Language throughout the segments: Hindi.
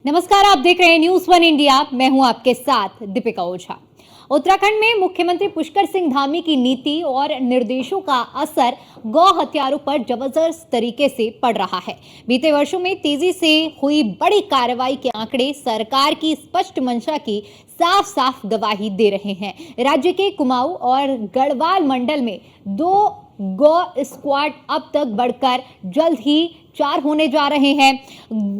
नमस्कार, आप देख रहे हैं न्यूज़ वन इंडिया। मैं हूं आपके साथ दीपिका ओझा। उत्तराखंड में मुख्यमंत्री पुष्कर सिंह धामी की नीति और निर्देशों का असर गौ हत्यारों पर जबरदस्त तरीके से पड़ रहा है। बीते वर्षों में तेजी से हुई बड़ी कार्रवाई के आंकड़े सरकार की स्पष्ट मंशा की साफ साफ गवाही दे रहे हैं। राज्य के कुमाऊं और गढ़वाल मंडल में 2 गौ स्क्वाड अब तक बढ़कर जल्द ही 4 होने जा रहे हैं।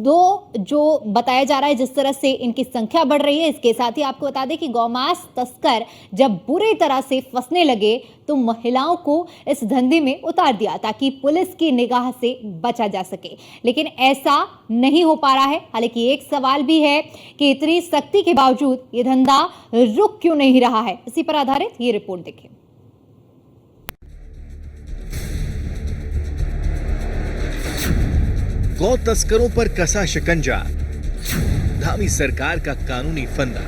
2 जो बताया जा रहा है, जिस तरह से इनकी संख्या बढ़ रही है। इसके साथ ही आपको बता दें कि गौमांस तस्कर जब बुरी तरह से फंसने लगे तो महिलाओं को इस धंधे में उतार दिया ताकि पुलिस की निगाह से बचा जा सके, लेकिन ऐसा नहीं हो पा रहा है। हालांकि एक सवाल भी है कि इतनी सख्ती के बावजूद ये धंधा रुक क्यों नहीं रहा है। इसी पर आधारित ये रिपोर्ट देखें। गौ तस्करों पर कसा शिकंजा, धामी सरकार का कानूनी फंदा,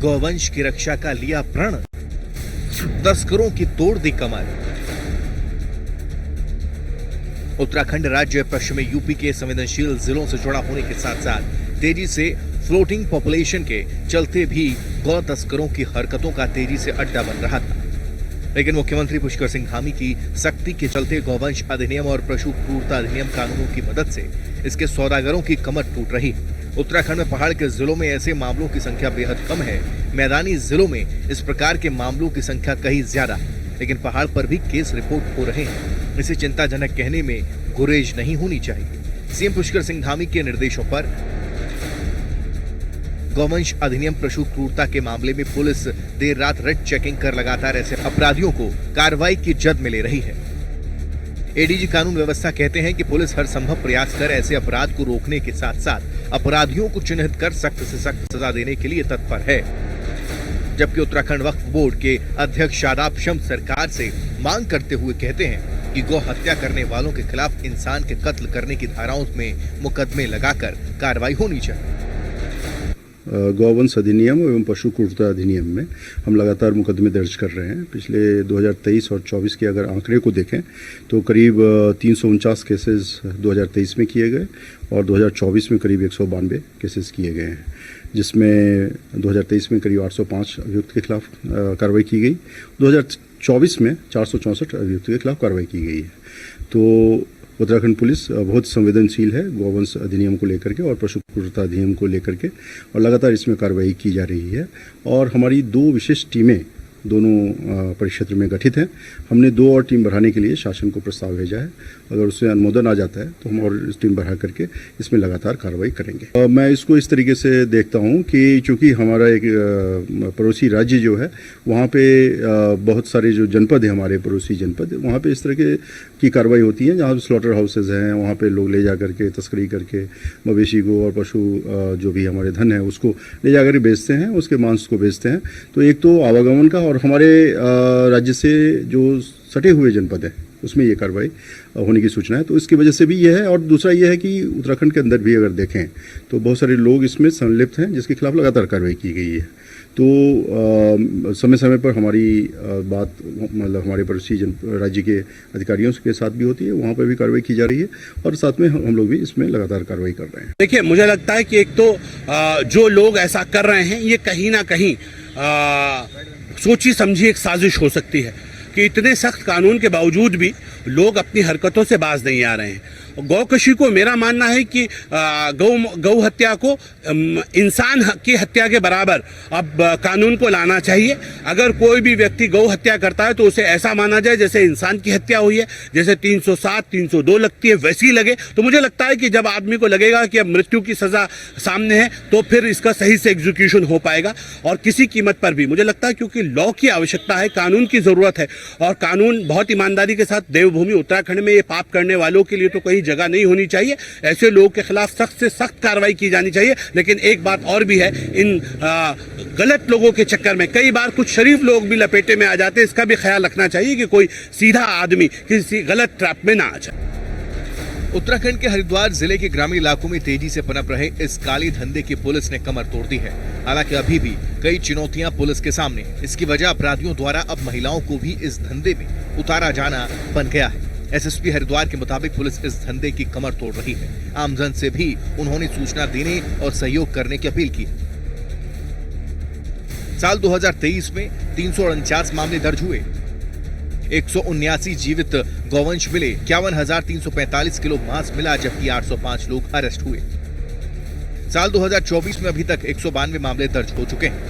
गौवंश की रक्षा का लिया प्रण, तस्करों की तोड़ दी कमर। उत्तराखंड राज्य पश्चिमी यूपी के संवेदनशील जिलों से जुड़ा होने के साथ साथ तेजी से फ्लोटिंग पॉपुलेशन के चलते भी गौ तस्करों की हरकतों का तेजी से अड्डा बन रहा था। लेकिन मुख्यमंत्री पुष्कर सिंह धामी की सख्ती के चलते गौवंश अधिनियम और पशु क्रूरता अधिनियम कानूनों की मदद से इसके सौदागरों की कमर टूट रही है। उत्तराखंड में पहाड़ के जिलों में ऐसे मामलों की संख्या बेहद कम है। मैदानी जिलों में इस प्रकार के मामलों की संख्या कहीं ज्यादा है, लेकिन पहाड़ पर भी केस रिपोर्ट हो रहे हैं। इसे चिंताजनक कहने में गुरेज नहीं होनी चाहिए। सीएम पुष्कर सिंह धामी के निर्देशों पर गौवंश अधिनियम पशु क्रूरता के मामले में पुलिस देर रात रेड चेकिंग कर लगातार ऐसे अपराधियों को कार्रवाई की जद में ले रही है। एडीजी कानून व्यवस्था कहते हैं कि पुलिस हर संभव प्रयास कर ऐसे अपराध को रोकने के साथ साथ अपराधियों को चिन्हित कर सख्त से सख्त सजा देने के लिए तत्पर है। जबकि उत्तराखंड वक्फ बोर्ड के अध्यक्ष शादाब शम्स सरकार से मांग करते हुए कहते हैं कि गौ हत्या करने वालों के खिलाफ इंसान के कत्ल करने की धाराओं में मुकदमे लगाकर कार्रवाई होनी चाहिए। गौवंश अधिनियम एवं पशु क्रूरता अधिनियम में हम लगातार मुकदमे दर्ज कर रहे हैं। पिछले 2023 और 24 के अगर आंकड़े को देखें तो करीब 349 केसेस 2023 में किए गए और 2024 में करीब 192 केसेस किए गए हैं, जिसमें 2023 में करीब 805 अभियुक्त के खिलाफ कार्रवाई की गई। 2024 में 464 अभियुक्त के खिलाफ कार्रवाई की गई है। तो उत्तराखंड पुलिस बहुत संवेदनशील है गौवंश अधिनियम को लेकर के और पशु क्रूरता अधिनियम को लेकर के, और लगातार इसमें कार्रवाई की जा रही है। और हमारी 2 विशेष टीमें दोनों परिक्षेत्र में गठित हैं। हमने 2 और टीम बढ़ाने के लिए शासन को प्रस्ताव भेजा है। अगर उससे अनुमोदन आ जाता है तो हम और टीम बढ़ा करके इसमें लगातार कार्रवाई करेंगे। मैं इसको इस तरीके से देखता हूँ कि चूँकि हमारा एक पड़ोसी राज्य जो है, वहाँ पे बहुत सारे जो जनपद है, हमारे पड़ोसी जनपद, वहाँ पे इस तरह की कार्रवाई होती है जहाँ स्लॉटर हाउसेज हैं, वहाँ पे लोग ले जा करके तस्करी करके मवेशी को और पशु जो भी हमारे धन है उसको ले जा करके बेचते हैं, उसके मांस को बेचते हैं। तो एक तो आवागमन का, और हमारे राज्य से जो सटे हुए जनपद है उसमें ये कार्रवाई होने की सूचना है। तो इसकी वजह से भी ये है। और दूसरा ये है कि उत्तराखंड के अंदर भी अगर देखें तो बहुत सारे लोग इसमें संलिप्त हैं जिसके खिलाफ लगातार कार्रवाई की गई है। तो समय समय पर हमारी बात मतलब हमारे पड़ोसी राज्य के अधिकारियों के साथ भी होती है, वहाँ पर भी कार्रवाई की जा रही है और साथ में हम लोग भी इसमें लगातार कार्रवाई कर रहे हैं। देखिए, मुझे लगता है कि एक तो जो लोग ऐसा कर रहे हैं ये कहीं ना कहीं सोची समझी एक साजिश हो सकती है कि इतने सख्त कानून के बावजूद भी लोग अपनी हरकतों से बाज नहीं आ रहे हैं। गौकशी को मेरा मानना है कि गौ हत्या को इंसान की हत्या के बराबर अब कानून को लाना चाहिए। अगर कोई भी व्यक्ति गौ हत्या करता है तो उसे ऐसा माना जाए जैसे इंसान की हत्या हुई है, जैसे 307, 302 लगती है वैसी लगे। तो मुझे लगता है कि जब आदमी को लगेगा कि अब मृत्यु की सज़ा सामने है तो फिर इसका सही से एग्जीक्यूशन हो पाएगा, और किसी कीमत पर भी। मुझे लगता है क्योंकि लॉ की आवश्यकता है, कानून की ज़रूरत है, और कानून बहुत ईमानदारी के साथ देवभूमि उत्तराखंड में ये पाप करने वालों के लिए तो कहीं जगह नहीं होनी चाहिए। ऐसे लोगों के खिलाफ सख्त से सख्त कार्रवाई की जानी चाहिए। लेकिन एक बात और भी है, इन गलत लोगों के चक्कर में कई बार कुछ शरीफ लोग भी लपेटे में आ जाते हैं। इसका भी ख्याल रखना चाहिए कि कोई सीधा आदमी किसी गलत ट्रैप में ना आ जाए। उत्तराखंड के हरिद्वार जिले के ग्रामीण इलाकों में तेजी से पनप रहे इस काली धंधे की पुलिस ने कमर तोड़ दी है। हालांकि अभी भी कई चुनौतियां पुलिस के सामने। इसकी वजह अपराधियों द्वारा अब महिलाओं को भी इस धंधे में उतारा जाना बन गया है। एसएसपी हरिद्वार के मुताबिक पुलिस इस धंधे की कमर तोड़ रही है। आमजन से भी उन्होंने सूचना देने और सहयोग करने की अपील की। साल 2023 में 349 मामले दर्ज हुए, 179 जीवित गौवंश मिले, 51,345 किलो मांस मिला, जबकि 805 लोग अरेस्ट हुए। साल 2024 में अभी तक 192 मामले दर्ज हो चुके हैं,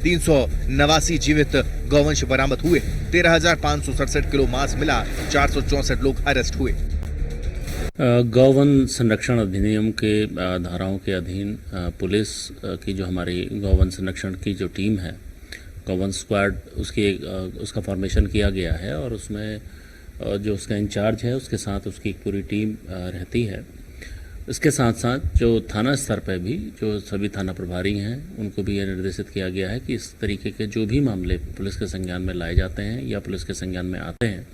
389 जीवित गौवंश बरामद हुए, 13,567 किलो मांस मिला, 464 लोग अरेस्ट हुए। गौवन संरक्षण अधिनियम के धाराओं के अधीन पुलिस की जो हमारी गौवन संरक्षण की जो टीम है, गौवन स्क्वाड, उसका फॉर्मेशन किया गया है और उसमें जो उसका इंचार्ज है उसके साथ उसकी एक पूरी टीम रहती है। इसके साथ साथ जो थाना स्तर पर भी जो सभी थाना प्रभारी हैं उनको भी यह निर्देशित किया गया है कि इस तरीके के जो भी मामले पुलिस के संज्ञान में लाए जाते हैं या पुलिस के संज्ञान में आते हैं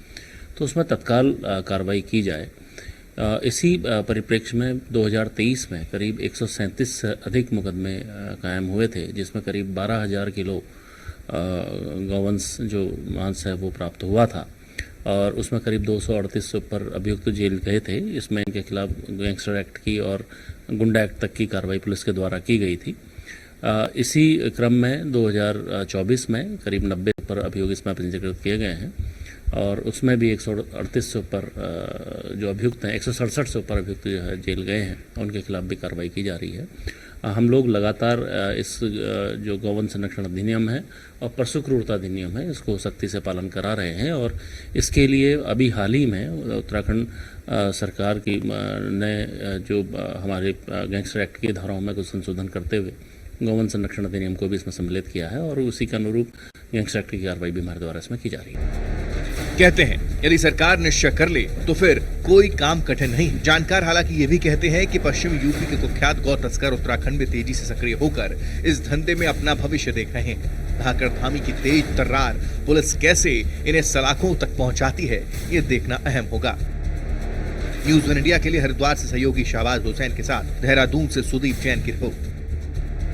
तो उसमें तत्काल कार्रवाई की जाए। इसी परिप्रेक्ष्य में 2023 में करीब 137 से अधिक मुकदमे कायम हुए थे, जिसमें करीब 12,000 किलो गौवंश जो मांस है वो प्राप्त हुआ था और उसमें करीब 238 से ऊपर अभियुक्त जेल गए थे। इसमें इनके खिलाफ गैंगस्टर एक्ट की और गुंडा एक्ट तक की कार्रवाई पुलिस के द्वारा की गई थी। इसी क्रम में 2024 में करीब 90 पर अभियोग इसमें पंजीकृत किए गए हैं और उसमें भी 138 से ऊपर जो अभियुक्त हैं, 167 से ऊपर अभियुक्त जो है जेल गए हैं, उनके खिलाफ भी कार्रवाई की जा रही है। हम लोग लगातार इस जो गौवन संरक्षण अधिनियम है और पशु क्रूरता अधिनियम है इसको सख्ती से पालन करा रहे हैं और इसके लिए अभी हाल ही में उत्तराखंड सरकार की नए जो हमारे गैंगस्टर एक्ट की धाराओं में कुछ संशोधन करते हुए गौवन संरक्षण अधिनियम को भी इसमें सम्मिलित किया है और उसी के अनुरूप गैंगस्टर एक्ट की कार्रवाई भी हमारे द्वारा इसमें की जा रही है। कहते हैं यदि सरकार निश्चय कर ले तो फिर कोई काम कठिन नहीं। जानकार हालांकि ये भी कहते हैं कि पश्चिमी यूपी के कुख्यात गौ तस्कर उत्तराखंड में तेजी से सक्रिय होकर इस धंधे में अपना भविष्य देख रहे हैं। धाकड़ धामी की तेज तर्रार पुलिस कैसे इन्हें सलाखों तक पहुंचाती है, ये देखना अहम होगा। न्यूज़ वन इंडिया के लिए हरिद्वार से सहयोगी शाहबाज हुसैन के साथ देहरादून से सुदीप जैन की रिपोर्ट।